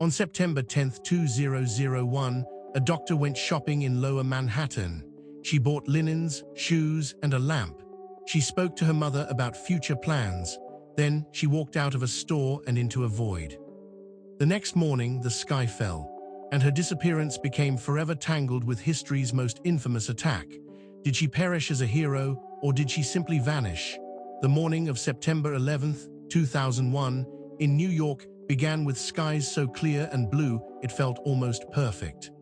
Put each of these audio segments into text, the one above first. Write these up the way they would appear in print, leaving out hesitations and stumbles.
On September 10, 2001, a doctor went shopping in Lower Manhattan. She bought linens, shoes, and a lamp. She spoke to her mother about future plans. Then she walked out of a store and into a void. The next morning, the sky fell, and her disappearance became forever tangled with history's most infamous attack. Did she perish as a hero, or did she simply vanish? The morning of September 11, 2001, in New York began with skies so clear and blue it felt almost perfect.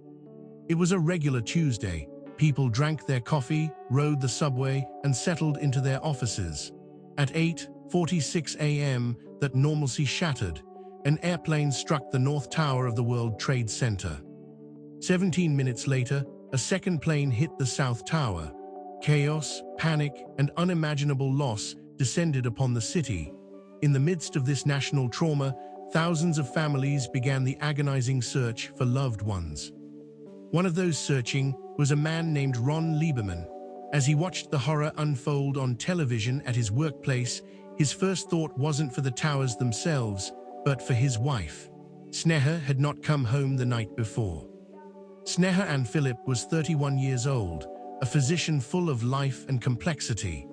It was a regular Tuesday. People drank their coffee, rode the subway, and settled into their offices. At 8:46 a.m., that normalcy shattered. An airplane struck the North Tower of the World Trade Center. 17 minutes later, a second plane hit the South Tower. Chaos, panic, and unimaginable loss descended upon the city. In the midst of this national trauma, thousands of families began the agonizing search for loved ones. One of those searching was a man named Ron Lieberman. As he watched the horror unfold on television at his workplace, his first thought wasn't for the towers themselves, but for his wife. Sneha had not come home the night before. Sneha Anne Philip was 31 years old, a physician full of life and complexity.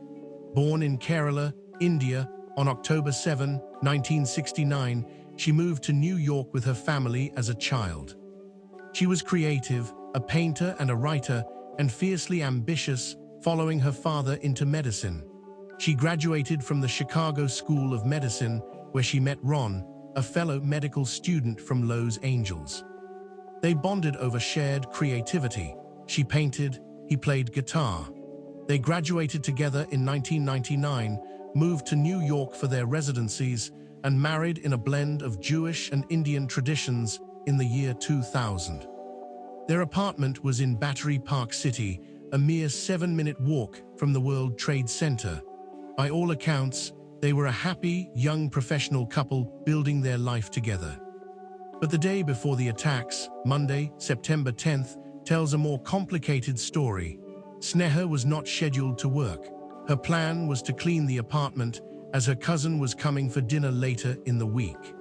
Born in Kerala, India, on October 7, 1969, she moved to New York with her family as a child. She was creative, a painter and a writer, and fiercely ambitious, following her father into medicine. She graduated from the Chicago School of Medicine, where she met Ron, a fellow medical student from Los Angeles. They bonded over shared creativity. She painted, he played guitar. They graduated together in 1999, moved to New York for their residencies, and married in a blend of Jewish and Indian traditions in the year 2000. Their apartment was in Battery Park City, a mere 7-minute walk from the World Trade Center. By all accounts, they were a happy, young professional couple building their life together. But the day before the attacks, Monday, September 10th, tells a more complicated story. Sneha was not scheduled to work. Her plan was to clean the apartment, as her cousin was coming for dinner later in the week.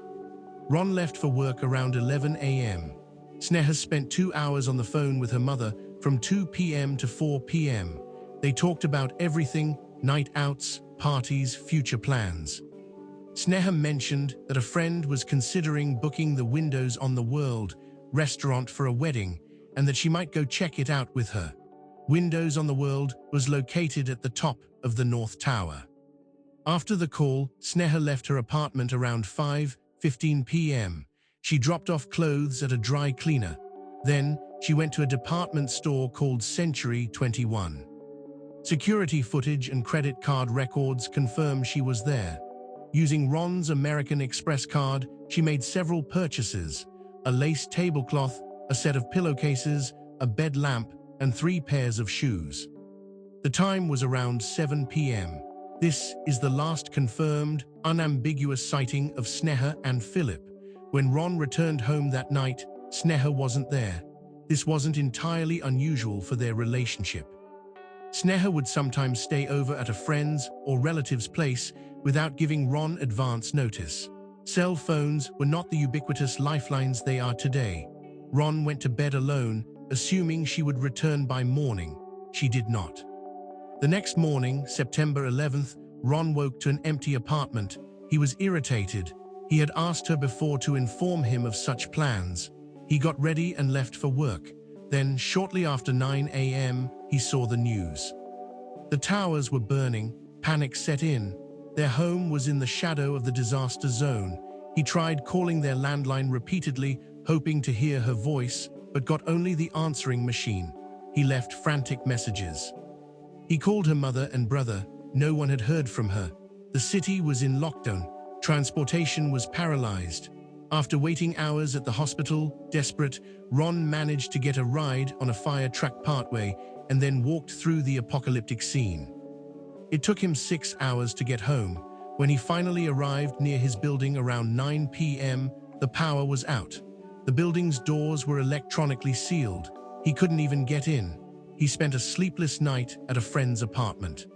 Ron left for work around 11 a.m. Sneha spent 2 hours on the phone with her mother from 2 p.m. to 4 p.m. They talked about everything: night outs, parties, future plans. Sneha mentioned that a friend was considering booking the Windows on the World restaurant for a wedding, and that she might go check it out with her. Windows on the World was located at the top of the North Tower. After the call, Sneha left her apartment around 5:15 p.m. She dropped off clothes at a dry cleaner. Then, she went to a department store called Century 21. Security footage and credit card records confirm she was there. Using Ron's American Express card, she made several purchases: a lace tablecloth, a set of pillowcases, a bed lamp, and 3 pairs of shoes. The time was around 7 p.m. This is the last confirmed, unambiguous sighting of Sneha Anne Philip. When Ron returned home that night, Sneha wasn't there. This wasn't entirely unusual for their relationship. Sneha would sometimes stay over at a friend's or relative's place without giving Ron advance notice. Cell phones were not the ubiquitous lifelines they are today. Ron went to bed alone, assuming she would return by morning. She did not. The next morning, September 11th, Ron woke to an empty apartment. He was irritated. He had asked her before to inform him of such plans. He got ready and left for work. Then, shortly after 9 a.m., he saw the news. The towers were burning. Panic set in. Their home was in the shadow of the disaster zone. He tried calling their landline repeatedly, hoping to hear her voice, but got only the answering machine. He left frantic messages. He called her mother and brother. No one had heard from her. The city was in lockdown. Transportation was paralyzed. After waiting hours at the hospital, desperate, Ron managed to get a ride on a fire truck partway and then walked through the apocalyptic scene. It took him 6 hours to get home. When he finally arrived near his building around 9 p.m., the power was out. The building's doors were electronically sealed. He couldn't even get in. He spent a sleepless night at a friend's apartment.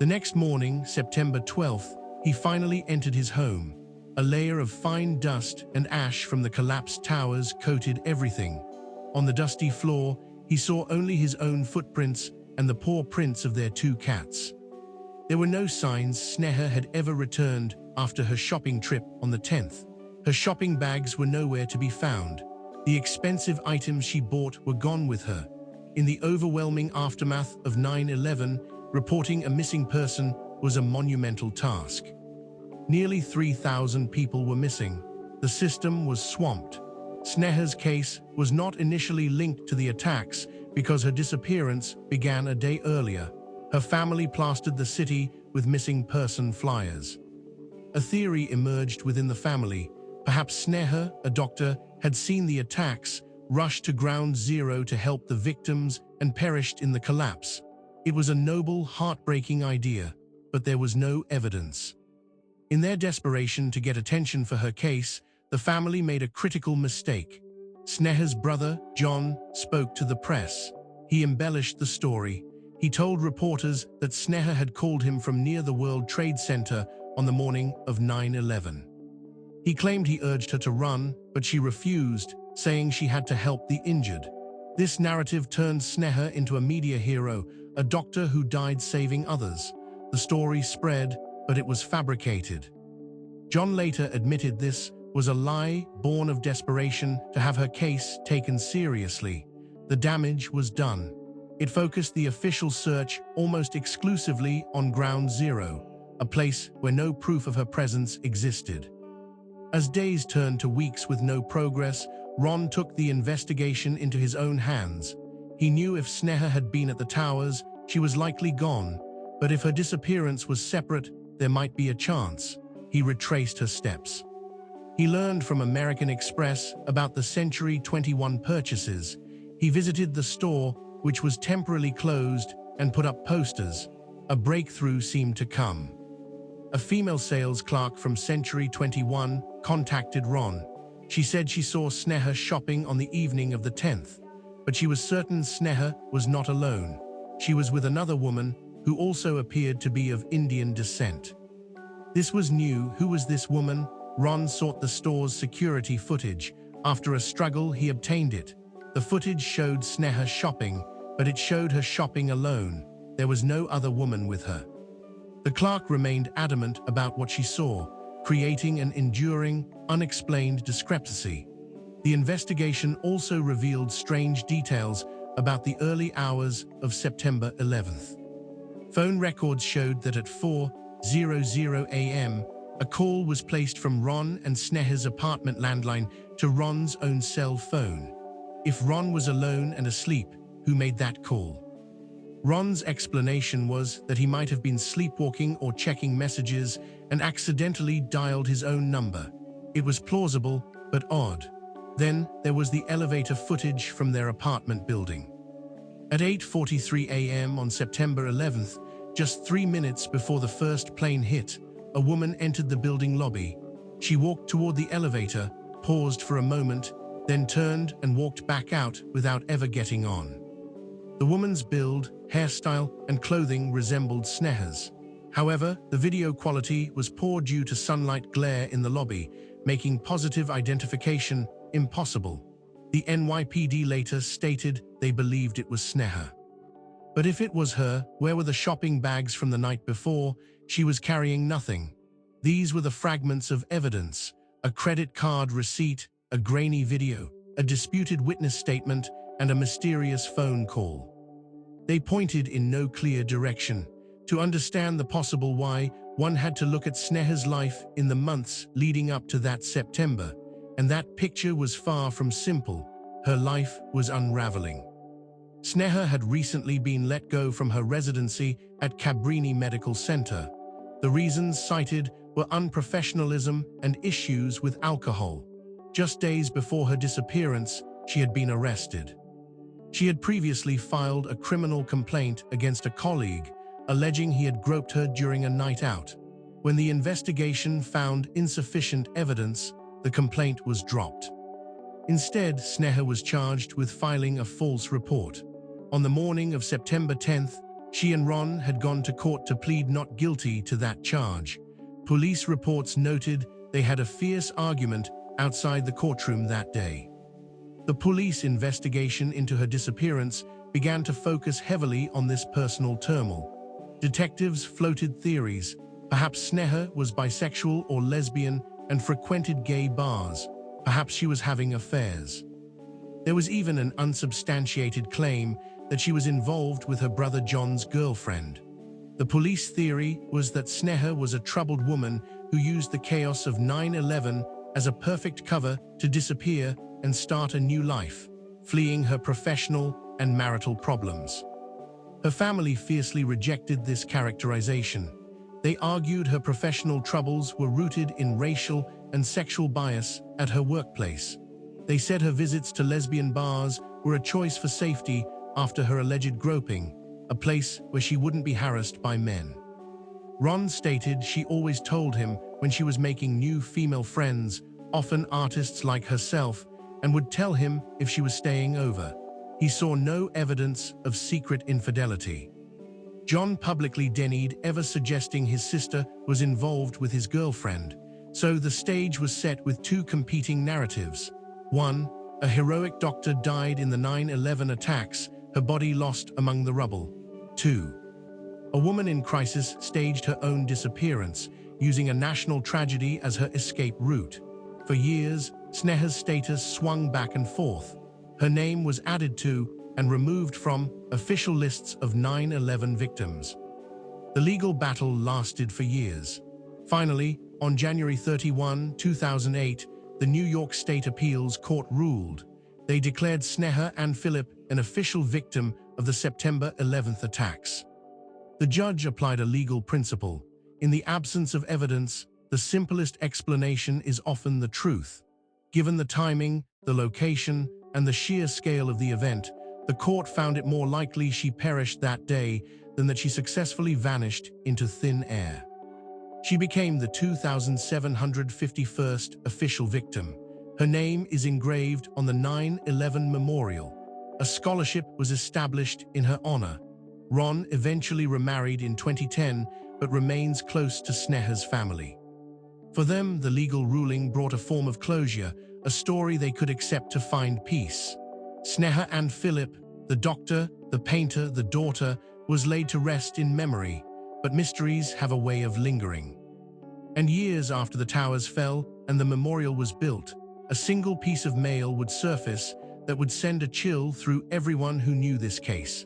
The next morning, September 12th, he finally entered his home. A layer of fine dust and ash from the collapsed towers coated everything. On the dusty floor, he saw only his own footprints and the paw prints of their two cats. There were no signs Sneha had ever returned after her shopping trip on the 10th. Her shopping bags were nowhere to be found. The expensive items she bought were gone with her. In the overwhelming aftermath of 9/11, reporting a missing person was a monumental task. Nearly 3,000 people were missing. The system was swamped. Sneha's case was not initially linked to the attacks because her disappearance began a day earlier. Her family plastered the city with missing person flyers. A theory emerged within the family. Perhaps Sneha, a doctor, had seen the attacks, rushed to ground zero to help the victims, and perished in the collapse. It was a noble, heartbreaking idea, but there was no evidence. In their desperation to get attention for her case, the family made a critical mistake. Sneha's brother, John, spoke to the press. He embellished the story. He told reporters that Sneha had called him from near the World Trade Center on the morning of 9/11. He claimed he urged her to run, but she refused, saying she had to help the injured. This narrative turned Sneha into a media hero, a doctor who died saving others. The story spread, but it was fabricated. John later admitted this was a lie born of desperation to have her case taken seriously. The damage was done. It focused the official search almost exclusively on Ground Zero, a place where no proof of her presence existed. As days turned to weeks with no progress, Ron took the investigation into his own hands. He knew if Sneha had been at the towers, she was likely gone, but if her disappearance was separate, there might be a chance. He retraced her steps. He learned from American Express about the Century 21 purchases. He visited the store, which was temporarily closed, and put up posters. A breakthrough seemed to come. A female sales clerk from Century 21 contacted Ron. She said she saw Sneha shopping on the evening of the 10th, but she was certain Sneha was not alone. She was with another woman who also appeared to be of Indian descent. This was new. Who was this woman? Ron sought the store's security footage. After a struggle, he obtained it. The footage showed Sneha shopping, but it showed her shopping alone. There was no other woman with her. The clerk remained adamant about what she saw, creating an enduring, unexplained discrepancy. The investigation also revealed strange details about the early hours of September 11th. Phone records showed that at 4:00 a.m., a call was placed from Ron and Sneha's apartment landline to Ron's own cell phone. If Ron was alone and asleep, who made that call? Ron's explanation was that he might have been sleepwalking or checking messages and accidentally dialed his own number. It was plausible, but odd. Then there was the elevator footage from their apartment building. At 8:43 a.m. on September 11th, just 3 minutes before the first plane hit, a woman entered the building lobby. She walked toward the elevator, paused for a moment, then turned and walked back out without ever getting on. The woman's build, hairstyle, and clothing resembled Sneha's. However, the video quality was poor due to sunlight glare in the lobby, making positive identification impossible. The NYPD later stated they believed it was Sneha. But if it was her, where were the shopping bags from the night before? She was carrying nothing. These were the fragments of evidence: a credit card receipt, a grainy video, a disputed witness statement, and a mysterious phone call. They pointed in no clear direction. To understand the possible why, one had to look at Sneha's life in the months leading up to that September, and that picture was far from simple. Her life was unraveling. Sneha had recently been let go from her residency at Cabrini Medical Center. The reasons cited were unprofessionalism and issues with alcohol. Just days before her disappearance, she had been arrested. She had previously filed a criminal complaint against a colleague, alleging he had groped her during a night out. When the investigation found insufficient evidence, the complaint was dropped. Instead, Sneha was charged with filing a false report. On the morning of September 10th, she and Ron had gone to court to plead not guilty to that charge. Police reports noted they had a fierce argument outside the courtroom that day. The police investigation into her disappearance began to focus heavily on this personal turmoil. Detectives floated theories. Perhaps Sneha was bisexual or lesbian and frequented gay bars. Perhaps she was having affairs. There was even an unsubstantiated claim that she was involved with her brother John's girlfriend. The police theory was that Sneha was a troubled woman who used the chaos of 9/11 as a perfect cover to disappear and start a new life, fleeing her professional and marital problems. Her family fiercely rejected this characterization. They argued her professional troubles were rooted in racial and sexual bias at her workplace. They said her visits to lesbian bars were a choice for safety after her alleged groping, a place where she wouldn't be harassed by men. Ron stated she always told him when she was making new female friends, often artists like herself, and would tell him if she was staying over. He saw no evidence of secret infidelity. John publicly denied ever suggesting his sister was involved with his girlfriend, so the stage was set with two competing narratives. One, a heroic doctor died in the 9/11 attacks, her body lost among the rubble. Two, a woman in crisis staged her own disappearance, using a national tragedy as her escape route. For years, Sneha's status swung back and forth. Her name was added to and removed from official lists of 9/11 victims. The legal battle lasted for years. Finally, on January 31, 2008, the New York State Appeals Court ruled. They declared Sneha Anne Philip an official victim of the September 11th attacks. The judge applied a legal principle. In the absence of evidence, the simplest explanation is often the truth. Given the timing, the location, and the sheer scale of the event, the court found it more likely she perished that day than that she successfully vanished into thin air. She became the 2,751st official victim. Her name is engraved on the 9/11 memorial. A scholarship was established in her honor. Ron eventually remarried in 2010, but remains close to Sneha's family. For them, the legal ruling brought a form of closure, a story they could accept to find peace. Sneha Anne Philip, the doctor, the painter, the daughter, was laid to rest in memory, but mysteries have a way of lingering. And years after the towers fell and the memorial was built, a single piece of mail would surface that would send a chill through everyone who knew this case.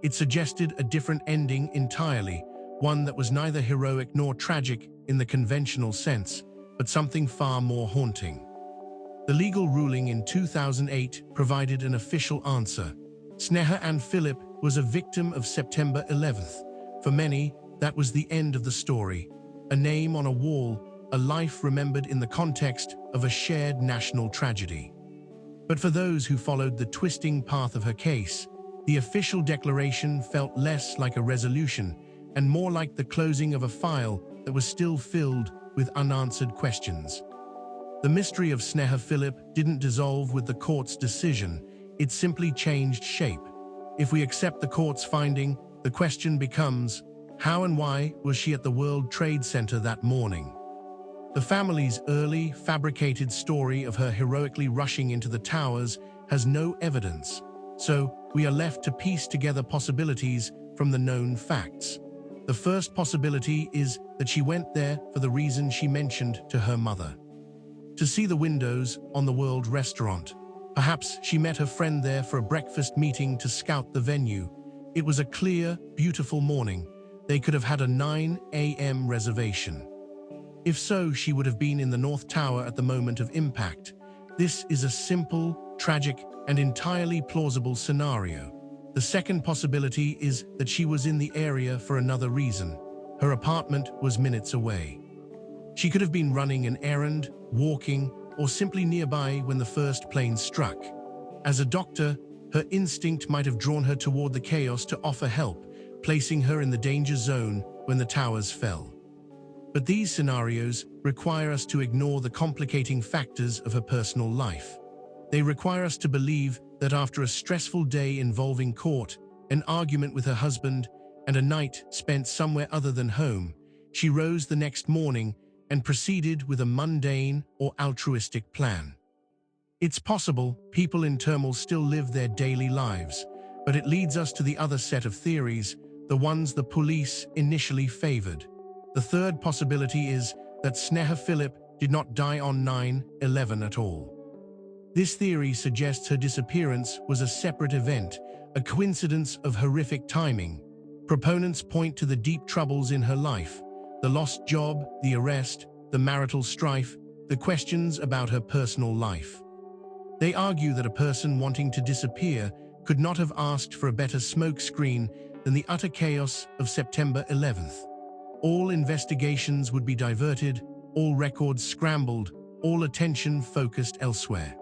It suggested a different ending entirely, one that was neither heroic nor tragic in the conventional sense, but something far more haunting. The legal ruling in 2008 provided an official answer. Sneha Anne Philip was a victim of September 11th. For many, that was the end of the story. A name on a wall, a life remembered in the context of a shared national tragedy. But for those who followed the twisting path of her case, the official declaration felt less like a resolution and more like the closing of a file that was still filled with unanswered questions. The mystery of Sneha Philip didn't dissolve with the court's decision, it simply changed shape. If we accept the court's finding, the question becomes, how and why was she at the World Trade Center that morning? The family's early, fabricated story of her heroically rushing into the towers has no evidence, so we are left to piece together possibilities from the known facts. The first possibility is that she went there for the reason she mentioned to her mother: to see the windows on the World Restaurant. Perhaps she met her friend there for a breakfast meeting to scout the venue. It was a clear, beautiful morning. They could have had a 9 a.m. reservation. If so, she would have been in the North Tower at the moment of impact. This is a simple, tragic, and entirely plausible scenario. The second possibility is that she was in the area for another reason. Her apartment was minutes away. She could have been running an errand, walking, or simply nearby when the first plane struck. As a doctor, her instinct might have drawn her toward the chaos to offer help, placing her in the danger zone when the towers fell. But these scenarios require us to ignore the complicating factors of her personal life. They require us to believe that after a stressful day involving court, an argument with her husband, and a night spent somewhere other than home, she rose the next morning and proceeded with a mundane or altruistic plan. It's possible people in turmoil still live their daily lives, but it leads us to the other set of theories, the ones the police initially favored. The third possibility is that Sneha Philip did not die on 9/11 at all. This theory suggests her disappearance was a separate event, a coincidence of horrific timing. Proponents point to the deep troubles in her life, the lost job, the arrest, the marital strife, the questions about her personal life. They argue that a person wanting to disappear could not have asked for a better smokescreen than the utter chaos of September 11th. All investigations would be diverted, all records scrambled, all attention focused elsewhere.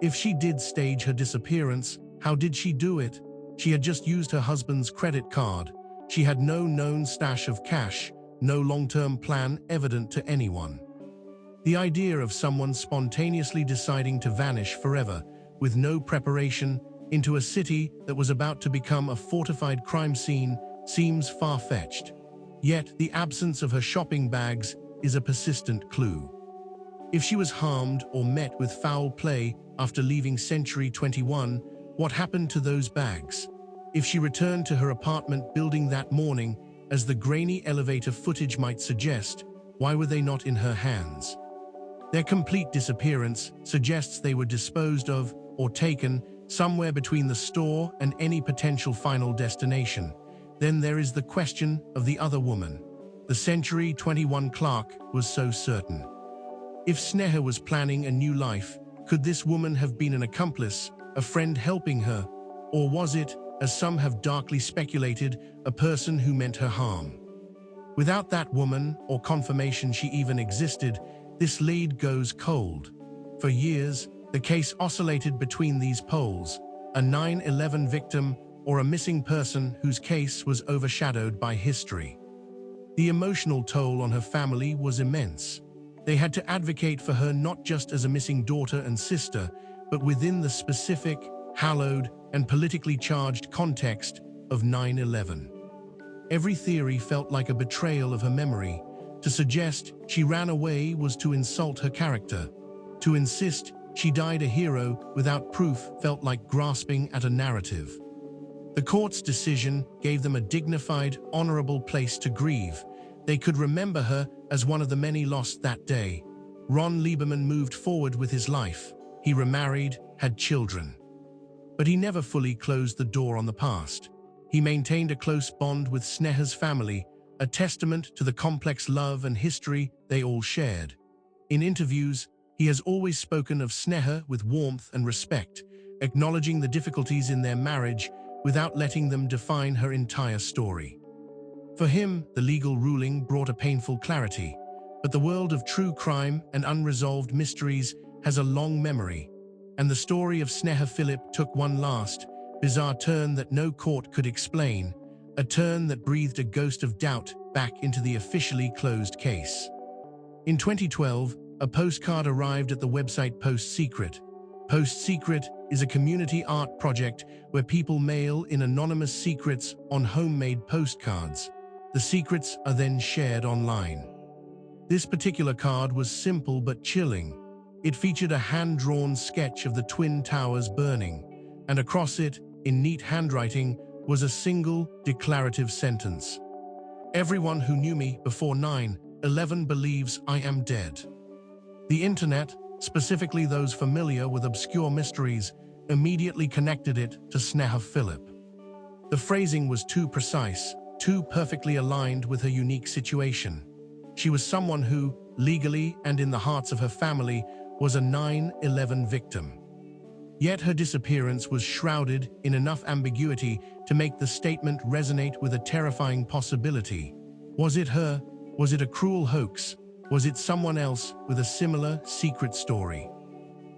If she did stage her disappearance, how did she do it? She had just used her husband's credit card. She had no known stash of cash, no long-term plan evident to anyone. The idea of someone spontaneously deciding to vanish forever, with no preparation, into a city that was about to become a fortified crime scene seems far-fetched. Yet, the absence of her shopping bags is a persistent clue. If she was harmed or met with foul play after leaving Century 21, what happened to those bags? If she returned to her apartment building that morning, as the grainy elevator footage might suggest, why were they not in her hands? Their complete disappearance suggests they were disposed of or taken somewhere between the store and any potential final destination. Then there is the question of the other woman. The Century 21 clerk was so certain. If Sneha was planning a new life, could this woman have been an accomplice, a friend helping her, or was it, as some have darkly speculated, a person who meant her harm? Without that woman, or confirmation she even existed, this lead goes cold. For years, the case oscillated between these poles, a 9/11 victim or a missing person whose case was overshadowed by history. The emotional toll on her family was immense. They had to advocate for her not just as a missing daughter and sister, but within the specific, hallowed, and politically charged context of 9/11. Every theory felt like a betrayal of her memory. To suggest she ran away was to insult her character. To insist she died a hero without proof felt like grasping at a narrative. The court's decision gave them a dignified, honorable place to grieve. They could remember her as one of the many lost that day. Ron Lieberman moved forward with his life. He remarried, had children. But he never fully closed the door on the past. He maintained a close bond with Sneha's family, a testament to the complex love and history they all shared. In interviews, he has always spoken of Sneha with warmth and respect, acknowledging the difficulties in their marriage without letting them define her entire story. For him, the legal ruling brought a painful clarity, but the world of true crime and unresolved mysteries has a long memory, and the story of Sneha Philip took one last, bizarre turn that no court could explain, a turn that breathed a ghost of doubt back into the officially closed case. In 2012, a postcard arrived at the website Post-Secret. Post-Secret is a community art project where people mail in anonymous secrets on homemade postcards. The secrets are then shared online. This particular card was simple but chilling. It featured a hand-drawn sketch of the Twin Towers burning, and across it, in neat handwriting, was a single, declarative sentence. "Everyone who knew me before 9/11 believes I am dead." The internet, specifically those familiar with obscure mysteries, immediately connected it to Sneha Philip. The phrasing was too precise, too perfectly aligned with her unique situation. She was someone who, legally and in the hearts of her family, was a 9/11 victim. Yet her disappearance was shrouded in enough ambiguity to make the statement resonate with a terrifying possibility. Was it her? Was it a cruel hoax? Was it someone else with a similar secret story?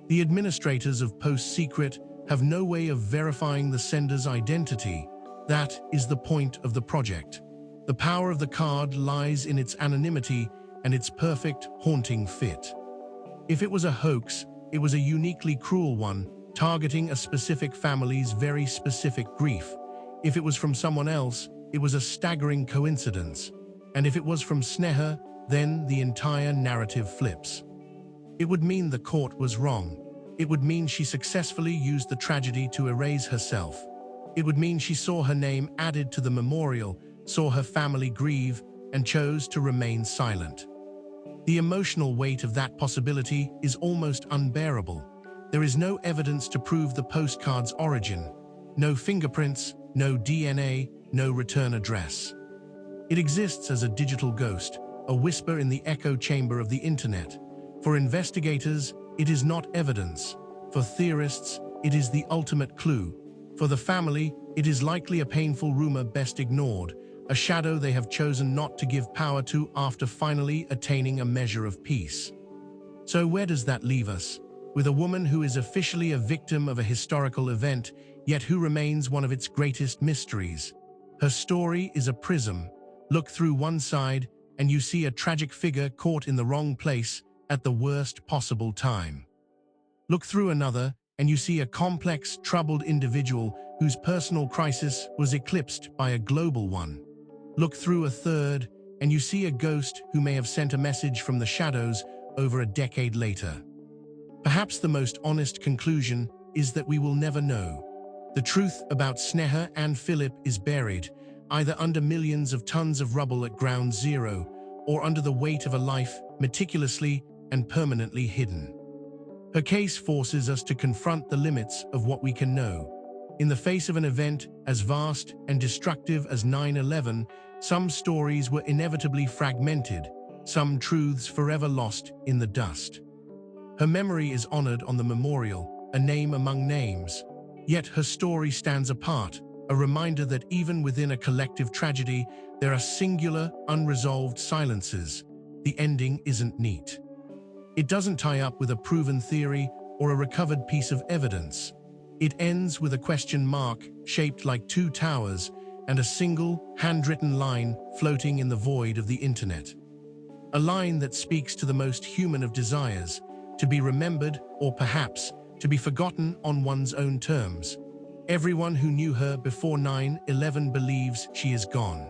The administrators of Post-Secret have no way of verifying the sender's identity. That is the point of the project. The power of the card lies in its anonymity and its perfect, haunting fit. If it was a hoax, it was a uniquely cruel one, targeting a specific family's very specific grief. If it was from someone else, it was a staggering coincidence. And if it was from Sneha, then the entire narrative flips. It would mean the court was wrong. It would mean she successfully used the tragedy to erase herself. It would mean she saw her name added to the memorial, saw her family grieve, and chose to remain silent. The emotional weight of that possibility is almost unbearable. There is no evidence to prove the postcard's origin. No fingerprints, no DNA, no return address. It exists as a digital ghost, a whisper in the echo chamber of the internet. For investigators, it is not evidence. For theorists, it is the ultimate clue. For the family, it is likely a painful rumor best ignored, a shadow they have chosen not to give power to after finally attaining a measure of peace. So where does that leave us? With a woman who is officially a victim of a historical event, yet who remains one of its greatest mysteries. Her story is a prism. Look through one side, and you see a tragic figure caught in the wrong place at the worst possible time. Look through another, and you see a complex, troubled individual whose personal crisis was eclipsed by a global one. Look through a third, and you see a ghost who may have sent a message from the shadows over a decade later. Perhaps the most honest conclusion is that we will never know. The truth about Sneha Anne Philip is buried, either under millions of tons of rubble at ground zero, or under the weight of a life meticulously and permanently hidden. Her case forces us to confront the limits of what we can know. In the face of an event as vast and destructive as 9/11, some stories were inevitably fragmented, some truths forever lost in the dust. Her memory is honored on the memorial, a name among names. Yet her story stands apart, a reminder that even within a collective tragedy, there are singular, unresolved silences. The ending isn't neat. It doesn't tie up with a proven theory or a recovered piece of evidence. It ends with a question mark shaped like two towers and a single, handwritten line floating in the void of the internet. A line that speaks to the most human of desires, to be remembered or perhaps to be forgotten on one's own terms. Everyone who knew her before 9/11 believes she is gone.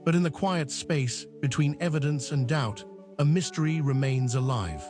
But in the quiet space between evidence and doubt, a mystery remains alive.